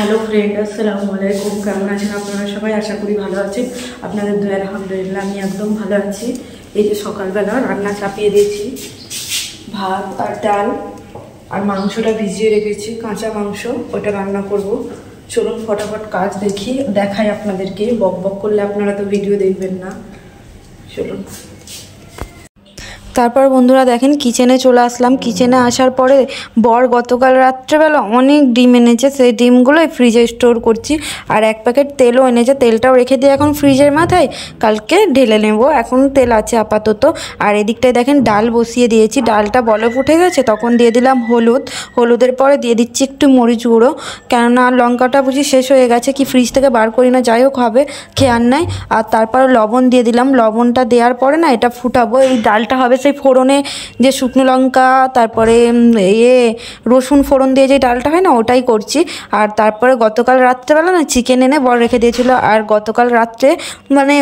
Hello friend, আসসালামু আলাইকুম। কেমন আছেন আপনারা সবাই? আশা করি ভালো আছেন। আপনাদের দোয়া আলহামদুলিল্লাহ আমি একদম ভালো আছি। এই যে সকালবেলা রান্না চাপিয়ে দিয়েছি, ভাত আর ডাল আর মাংসটা ভিজিয়ে রেখেছি, কাঁচা মাংস, ওটা রান্না করব। চলুন ফটাফট কাজ দেখাই আপনাদেরকে। বক বক করলে আপনারা তো ভিডিও দেখবেন না। চলুন। তারপর বন্ধুরা দেখেন কিচেনে চলে আসলাম। কিচেনে আসার পরে বর গতকাল রাত্রেবেলা অনেক ডিম এনেছে, সেই ডিমগুলোই ফ্রিজে স্টোর করছি। আর এক প্যাকেট তেলও এনেছে, তেলটাও রেখে দিয়ে এখন ফ্রিজের মাথায় কালকে ঢেলে নেব। এখন তেল আছে আপাতত। আর এদিকটায় দেখেন ডাল বসিয়ে দিয়েছি, ডালটা বলক উঠে গেছে, তখন দিয়ে দিলাম হলুদের পরে দিয়ে দিচ্ছি একটু মরিচ গুঁড়ো, কেননা লঙ্কাটা বুঝি শেষ হয়ে গেছে, কি ফ্রিজ থেকে বার করি না, যাই হোক হবে, খেয়ার নাই। আর তারপর লবণ দিয়ে দিলাম। লবণটা দেওয়ার পরে না এটা ফুটাবো। এই ডালটা হবে সেই ফোড়নে যে শুকনো লঙ্কা তারপরে রসুন ফোড়ন দিয়ে যে ডালটা হয় না, ওটাই করছি। আর তারপরে গতকাল রাত্রেবেলা না চিকেন এনে বর রেখে দিয়েছিল। আর গতকাল রাত্রে মানে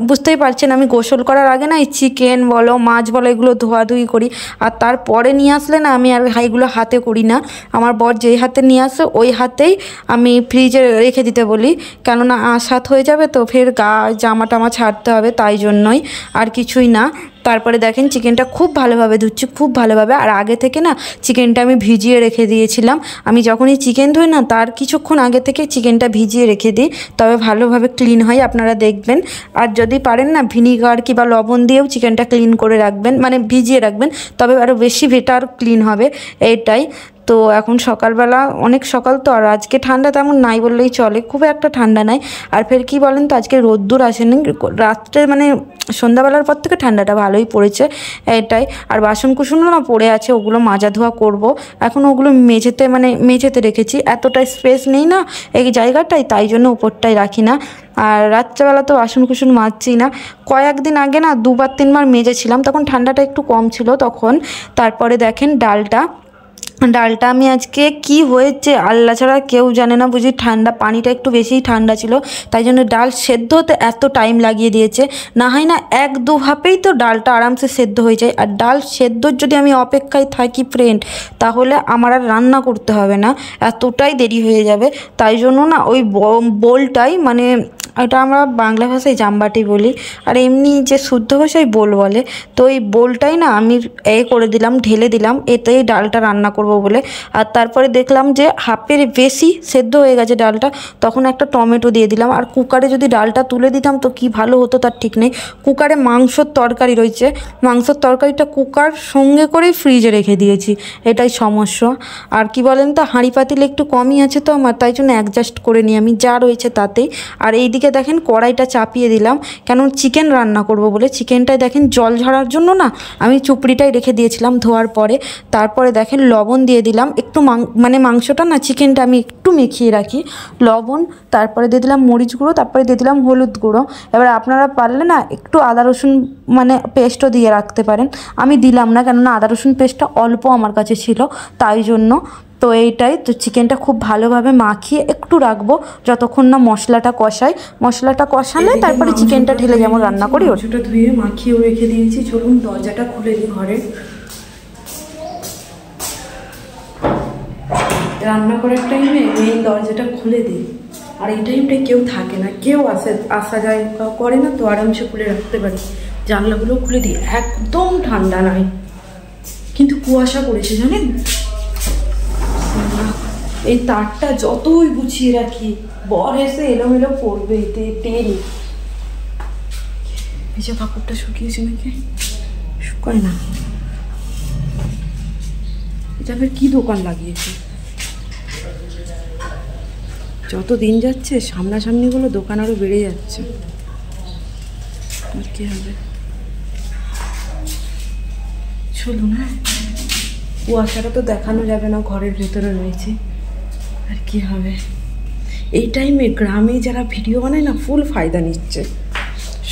বুঝতেই পারছেন, আমি গোসল করার আগে না এই চিকেন বলো মাছ বলো এগুলো ধোয়াধুয়ি করি। আর তারপরে নিয়ে আসলে না আমি আর এইগুলো হাতে করি না। আমার বর যেই হাতে নিয়ে আসে ওই হাতেই আমি ফ্রিজে রেখে দিতে বলি, কেননা আঁশাত হয়ে যাবে তো ফের জামা টামা ছাড়তে হবে, তাই জন্যই, আর কিছুই না। তারপরে দেখেন চিকেনটা খুব ভালোভাবে ধুচ্ছি, খুব ভালোভাবে। আর আগে থেকে না চিকেনটা আমি ভিজিয়ে রেখে দিয়েছিলাম। আমি যখনই চিকেন ধুই না তার কিছুক্ষণ আগে থেকে চিকেনটা ভিজিয়ে রেখে দিই, তবে ভালোভাবে ক্লিন হয়, আপনারা দেখবেন। আর যদি পারেন না ভিনিগার কিংবা লবণ দিয়েও চিকেনটা ক্লিন করে রাখবেন, মানে ভিজিয়ে রাখবেন, তবে আরও বেশি বেটার ক্লিন হবে, এইটাই। তো এখন সকালবেলা অনেক সকাল তো, আর আজকে ঠান্ডা তেমন নাই বললেই চলে, খুব একটা ঠান্ডা নাই। আর ফের কি বলেন তো, আজকে রোদ্দুর আসেনি, রাত্রে মানে সন্ধ্যাবেলার পর থেকে ঠান্ডাটা ভালোই পড়েছে, এটাই। আর বাসন কুসনও না পড়ে আছে, ওগুলো মাজা ধোয়া করব। এখন ওগুলো মেঝেতে রেখেছি, এতটা স্পেস নেই না এই জায়গাটায়, তাই জন্য উপরটাই রাখি না। আর রাত্রেবেলা তো বাসন কুসন মাজছি না। কয়েকদিন আগে না 2-3 বার মেজেছিলাম, তখন ঠান্ডাটা একটু কম ছিল তখন। তারপরে দেখেন ডালটা আমি আজকে কি হয়েছে আল্লাহ ছাড়া কেউ জানে না, বুঝি ঠান্ডা পানিটা একটু বেশিই ঠান্ডা ছিল, তাই জন্য ডাল সেদ্ধ হতে এত টাইম লাগিয়ে দিয়েছে। না হয় না 1-2 ভাপেই তো ডালটা আরামসে সেদ্ধ হয়ে যায়। আর ডাল সেদ্ধর যদি আমি অপেক্ষায় থাকি ফ্রেন্ড, তাহলে আমার আর রান্না করতে হবে না, এতটাই দেরি হয়ে যাবে। তাই জন্য না ওই বোলটাই, মানে এটা আমরা বাংলা ভাষায় জামবাটি বলি, আর এমনি যে শুদ্ধ ভাষায় বোল বলে, তো এই বোলটাই না আমি করে দিলাম, ঢেলে দিলাম, এতেই ডালটা রান্না করব বলে। আর তারপরে দেখলাম যে হাফের বেশি সেদ্ধ হয়ে গেছে ডালটা, তখন একটা টমেটো দিয়ে দিলাম। আর কুকারে যদি ডালটা তুলে দিতাম তো কি ভালো হতো তার ঠিক নেই। কুকারে মাংসর তরকারি রয়েছে, মাংসর তরকারিটা কুকার সঙ্গে করেই ফ্রিজে রেখে দিয়েছি, এটাই সমস্যা। আর কি বলেন তো, হাঁড়ি পাতিল একটু কমই আছে তো আমার, তাই জন্য অ্যাডজাস্ট করে নিই আমি যা রয়েছে তাতেই। আর এইদিকে দেখেন কড়াইটা চাপিয়ে দিলাম, কেন চিকেন রান্না করব বলে। চিকেনটায় দেখেন জল ঝরার জন্য না আমি চুপড়িটাই রেখে দিয়েছিলাম ধোয়ার পরে। তারপরে দেখেন লবণ দিয়ে দিলাম একটু, মাংসটা না চিকেনটা আমি একটু মেখিয়ে রাখি, লবণ, তারপরে দিয়ে দিলাম মরিচ গুঁড়ো, তারপরে দিয়ে দিলাম হলুদ গুঁড়ো। এবার আপনারা পারলে না একটু আদা রসুন পেস্টও দিয়ে রাখতে পারেন, আমি দিলাম না, কেননা আদা রসুন পেস্টটা অল্প আমার কাছে ছিল, তাই জন্য। তো এইটাই তো, চিকেনটা খুব ভালোভাবে মাখিয়ে একটু রাখবো যতক্ষণ না মশলাটা কষালে তারপরে চিকেনটা ঢেলে যেমন রান্না করি ওটা ধুয়ে মাখিয়েও রেখে দিয়েছি। চলুন দরজাটা খুলে দিই ঘরে। রান্না করার টাইমে মেইন দরজাটা খুলে দিই, আর এই টাইমটায় কেউ থাকে না, কেউ আসা যায় করে না, তো আরামসে খুলে রাখতে পারি। জানলাগুলো খুলে দিই, একদম ঠান্ডা নাই, কিন্তু কুয়াশা পড়েছে জানেন। এই তারটা যতই গুছিয়ে রাখি বর এসে এলোমেলো পড়বে, এতে টেরি। এই যে কাপড়টা শুকিয়েছে নাকি, শুকায় না। এটা ফের কি দোকান লাগিয়েছে, যত দিন যাচ্ছে সামনাসামনিগুলো দোকান আরো বেড়ে যাচ্ছে, আর কি হবে। চলুন, হ্যাঁ কুয়াশাটা তো দেখানো যাবে না, ঘরের ভেতরে রয়েছে, আর কি হবে। এই টাইমে গ্রামে যারা ভিডিও বানায় না ফুল ফায়দা নিচ্ছে,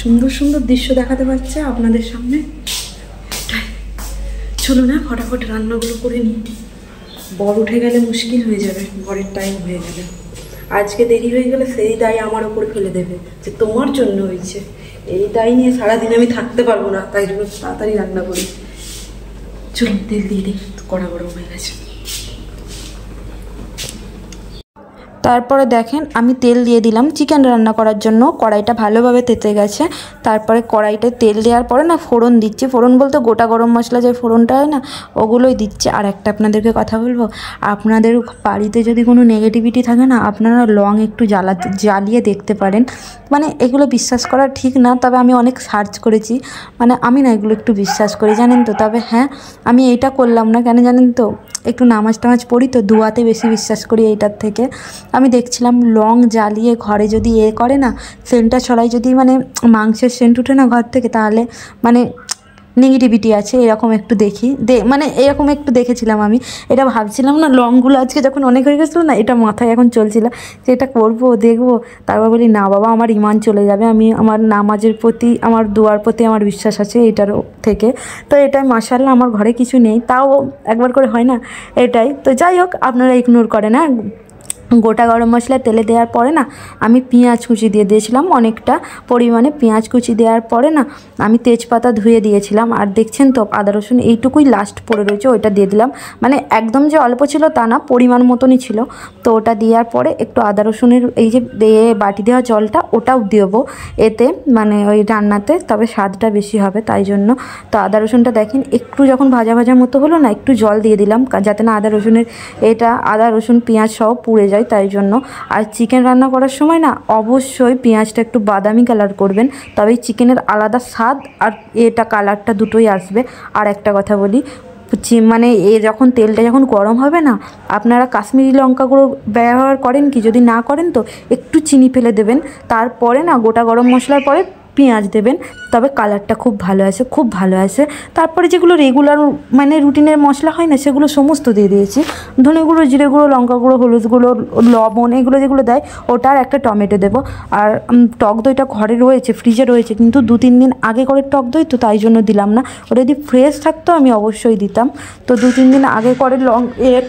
সুন্দর সুন্দর দৃশ্য দেখাতে পারছে আপনাদের সামনে। চলুন না ফটাফট রান্নাগুলো করে নিই, বর উঠে গেলে মুশকিল হয়ে যাবে, বরের টাইম হয়ে গেলে। আজকে দেরি হয়ে গেলে সেই দায় আমার ওপর ফেলে দেবে যে তোমার জন্য হয়েছে, এই দায় নিয়ে সারাদিন আমি থাকতে পারবো না, তাই জন্য তাড়াতাড়ি রান্না করি। চলুন তেল দিয়ে দিই, কড়া গরম হয়ে গেছে। তারপরে দেখেন আমি তেল দিয়ে দিলাম চিকেন রান্না করার জন্য। কড়াইটা ভালোভাবে তেতে গেছে। তারপরে কড়াইটায় তেল দেওয়ার পরে না ফোড়ন দিচ্ছি। ফোড়ন বলতে গোটা গরম মশলা যে ফোড়নটা হয় না, ওগুলোই দিচ্ছি। আর একটা আপনাদেরকে কথা বলবো, আপনাদের বাড়িতে যদি কোনো নেগেটিভিটি থাকে না, আপনারা লং একটু জ্বালিয়ে দেখতে পারেন। মানে এগুলো বিশ্বাস করা ঠিক না, তবে আমি অনেক সার্চ করেছি, মানে আমি না এগুলো একটু বিশ্বাস করি জানেন তো। তবে হ্যাঁ, আমি এইটা করলাম না কেন জানেন তো, একটু নামাজ টামাজ পড়ি তো, দুয়াতে বেশি বিশ্বাস করি এইটার থেকে। আমি দেখছিলাম লং জ্বালিয়ে ঘরে যদি করে না, সেন্টটা ছড়াই, যদি মানে মাংসের সেন্ট উঠে না ঘর থেকে, তাহলে মানে নেগেটিভিটি আছে এরকম একটু মানে এরকম একটু দেখেছিলাম। আমি এটা ভাবছিলাম না, লংগুলো আজকে যখন অনেক হয়ে গেছিলো না, এটা মাথায় এখন চলছিল যে এটা করবো দেখবো। তারপর বলি না বাবা, আমার ইমান চলে যাবে, আমি আমার নামাজের প্রতি, আমার দোয়ার প্রতি আমার বিশ্বাস আছে এটার থেকে। তো এটাই মাশাআল্লাহ, আমার ঘরে কিছু নেই, তাও একবার করে হয় না এটাই। তো যাই হোক, আপনারা ইগনোর করে না। গোটা গরম মশলা তেলে দেওয়ার পরে না আমি পেঁয়াজ কুচি দিয়ে দিয়েছিলাম, অনেকটা পরিমাণে পেঁয়াজ কুচি দেওয়ার পরে না আমি তেজপাতা ধুয়ে দিয়েছিলাম। আর দেখছেন তো আদা রসুন এইটুকুই লাস্ট পড়ে রয়েছে, ওইটা দিয়ে দিলাম। মানে একদম যে অল্প ছিল তা না, পরিমাণ মতনই ছিল। তো ওটা দেওয়ার পরে একটু আদা রসুনের এই যে বাটি দেওয়া জলটা, ওটাও দেবো এতে, মানে ওই রান্নাতে, তবে স্বাদটা বেশি হবে তাই জন্য। তো আদা রসুনটা দেখেন একটু যখন ভাজা ভাজা মতো হলো না, একটু জল দিয়ে দিলাম, যাতে না আদা রসুনের আদা রসুন পেঁয়াজ সহ পুড়ে যায় তাই জন্য। আর চিকেন রান্না করার সময় না অবশ্যই পেঁয়াজটা একটু বাদামি কালার করবেন, তবেই চিকেনের আলাদা স্বাদ আর কালারটা দুটোই আসবে। আর একটা কথা বলি, মানে যখন তেলটা যখন গরম হবে না, আপনারা কাশ্মীরি লঙ্কা গুঁড়ো ব্যবহার করেন কি? যদি না করেন তো একটু চিনি ফেলে দেবেন, তারপরে না গোটা গরম মশলার পরে পেঁয়াজ দেবেন, তবে কালারটা খুব ভালো আসে, খুব ভালো আসে। তারপরে যেগুলো রেগুলার মানে রুটিনের মশলা হয় না, সেগুলো সমস্ত দিয়ে দিয়েছি। ধনে গুঁড়ো, জিরে গুঁড়ো, লঙ্কা গুঁড়ো, হলুদ গুঁড়ো, লবণ, এগুলো যেগুলো দেয়, ওটার একটা টমেটো দেবো। আর টক দইটা ঘরে রয়েছে, ফ্রিজে রয়েছে, কিন্তু 2-3 দিন আগে করে টক দই তো, তাই জন্য দিলাম না। ওটা যদি ফ্রেশ থাকতো আমি অবশ্যই দিতাম। তো 2-3 দিন আগে করে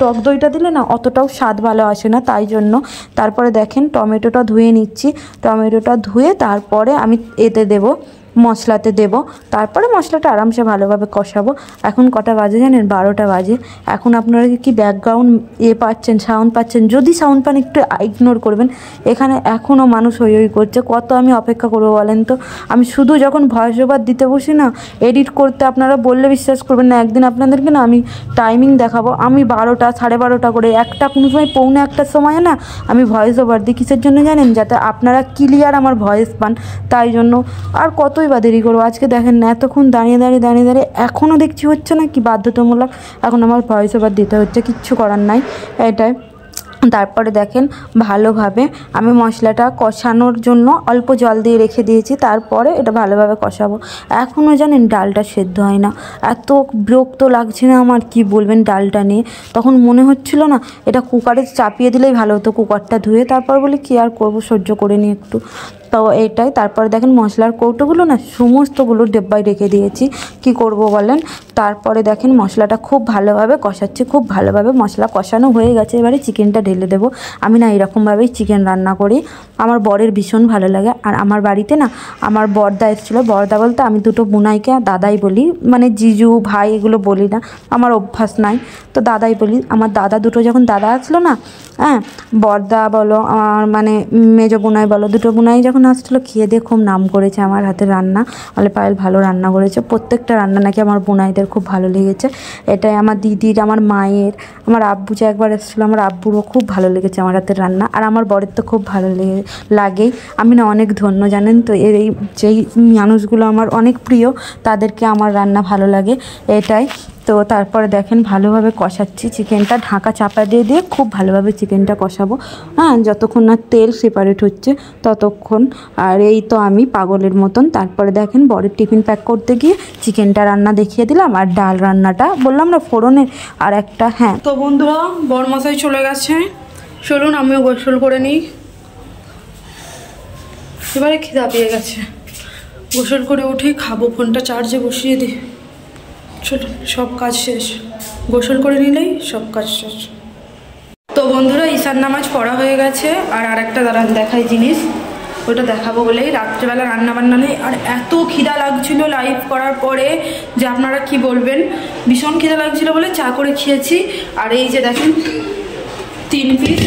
টক দইটা দিলে না অতটাও স্বাদ ভালো আসে না, তাই জন্য। তারপরে দেখেন টমেটোটা ধুয়ে নিচ্ছি। টমেটোটা ধুয়ে তারপরে আমি দেব, মশলাতে দেব। তারপরে মশলাটা আরামসে ভালোভাবে কষাবো। এখন কটা বাজে জানেন? 12টা বাজে। এখন আপনারা কি ব্যাকগ্রাউন্ড পাচ্ছেন, সাউন্ড পাচ্ছেন? যদি সাউন্ড পান একটু ইগনোর করবেন। এখানে এখনও মানুষ হই হই করছে, কত আমি অপেক্ষা করবো বলেন তো? আমি শুধু যখন ভয়েস ওভার দিতে বসি না, এডিট করতে, আপনারা বললে বিশ্বাস করবেন না, একদিন আপনাদেরকে না আমি টাইমিং দেখাবো। আমি 12টা, 12:30 করে, একটা কোনো সময় 1:45 সময়ে না আমি ভয়েস ওভার দিই। কিসের জন্য জানেন? যাতে আপনারা ক্লিয়ার আমার ভয়েস পান, তাই জন্য। আর কতই বা দেরি করবো? আজকে দেখেন না, এতক্ষণ দাঁড়িয়ে এখনও দেখছি হচ্ছে না কি, বাধ্যতামূলক এখন আমার ভয়েস ওভার দিতে হচ্ছে, কিচ্ছু করার নাই এটাই। তারপরে দেখেন ভালোভাবে আমি মশলাটা কষানোর জন্য অল্প জল দিয়ে রেখে দিয়েছি। তারপরে এটা ভালোভাবে কষাবো। এখনও জানেন ডালটা সেদ্ধ হয় না, এত বিরক্ত লাগছে না আমার, কি বলবেন ডালটা নিয়ে। তখন মনে হচ্ছিল না এটা কুকারে চাপিয়ে দিলেই ভালো হতো, কুকারটা ধুয়ে। তারপর বলি কি আর করবো, সহ্য করে নিই একটু। তো এটাই। তারপরে দেখেন মশলার কৌটোগুলো না সমস্তগুলো ডিব্বায় রেখে দিয়েছি, কি করব বলেন। তারপরে দেখেন মশলাটা খুব ভালোভাবে কষাচ্ছি, খুব ভালোভাবে মশলা কষানো হয়ে গেছে। এবারে চিকেনটা ঢেলে দেবো। আমি না এরকমভাবেই চিকেন রান্না করি, আমার বরের ভীষণ ভালো লাগে। আর আমার বাড়িতে না আমার বড়দা এসেছিলো, বড়দা বলতে আমি দুটো বোনাইকে দাদাই বলি, মানে জিজু ভাই এগুলো বলি না, আমার অভ্যাস নাই, তো দাদাই বলি। আমার দাদা দুটো যখন দাদা আসলো না, হ্যাঁ, বড়দা বলো আমার মানে মেজো বোনাই বলো, দুটো বোনাই যখন আসছিলো, খেয়ে দিয়ে খুব নাম করেছে আমার হাতের রান্না, বলে পায়েল ভালো রান্না করেছে। প্রত্যেকটা রান্না নাকি আমার বোনাইদের খুব ভালো লেগেছে। এটাই আমার দিদির, আমার মায়ের, আমার আব্বু যে একবার এসেছিলো, আমার আব্বুরও খুব ভালো লেগেছে আমার হাতের রান্না। আর আমার বরের তো খুব ভালো লাগেই। আমি না অনেক ধন্য জানেন তো, এই যেই মানুষগুলো আমার অনেক প্রিয়, তাদেরকে আমার রান্না ভালো লাগে, এটাই। তো তারপরে দেখেন ভালোভাবে কষাচ্ছি চিকেনটা, ঢাকা চাপা দিয়ে খুব ভালোভাবে চিকেনটা কষাবো, হ্যাঁ, যতক্ষণ না তেল সেপারেট হচ্ছে ততক্ষণ। আর এই তো আমি পাগলের মতন। তারপরে দেখেন বরের টিফিন প্যাক করতে গিয়ে চিকেনটা রান্না দেখিয়ে দিলাম, আর ডাল রান্নাটা বললাম না ফোড়নের, আর একটা। হ্যাঁ তো বন্ধুরা, বরমশাই চলে গেছে, চলুন আমিও গোসল করে নিই। এবারে খিদা পেয়ে গেছে, গোসল করে উঠেই খাবো, ফোনটা চার্জে বসিয়ে দিই। চলুন, সব কাজ শেষ, গোসল করে নিলেই সব কাজ শেষ। তো বন্ধুরা, ঈশান নামাজ পড়া হয়ে গেছে। আর একটা দাঁড়ান দেখাই জিনিস, ওটা দেখাবো বলেই রাত্রেবেলা রান্নাবান্না নেই। আর এত খিদা লাগছিল লাইভ করার পরে যে আপনারা কি বলবেন, ভীষণ খিদা লাগছিল বলে চা করে খেয়েছি। আর এই যে দেখেন 3 পিস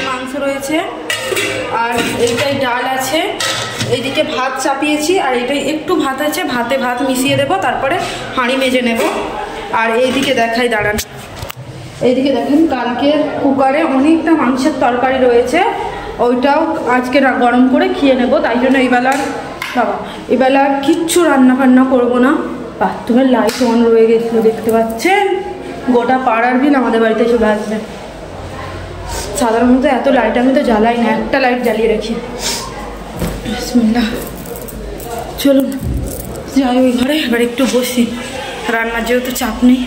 মাংস রয়েছে, আর এইটাই ডাল আছে, এইদিকে ভাত চাপিয়েছি, আর এইটাই একটু ভাত আছে, ভাতে ভাত মিশিয়ে দেবো, তারপরে হাঁড়ি মেজে নেব। আর এইদিকে দেখাই দাঁড়ান, এইদিকে দেখেন কালকে কুকারে অনেকটা মাংসের তরকারি রয়েছে, ওইটাও আজকে গরম করে খেয়ে নেব। তাই জন্য এবেলা কিচ্ছু রান্না বান্না করবো না। বাথরুমের লাইট অন রয়ে গেছিলো, দেখতে পাচ্ছেন, গোটা পাড়ার বিল আমাদের বাড়িতে চলে আসবে। সাধারণত এত লাইট আমি তো জ্বালাই না, একটা লাইট জ্বালিয়ে রাখি। বিসমিল্লাহ, চলুন যাই ওই ঘরে, এবার একটু বসি, রান্নার যেহেতু চাপ নেই।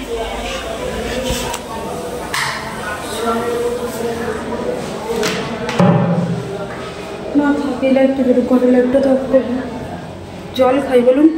না থাকে লাইটটা, যদি করে লাইটটা তো অফ করবো। জল খাই বলুন।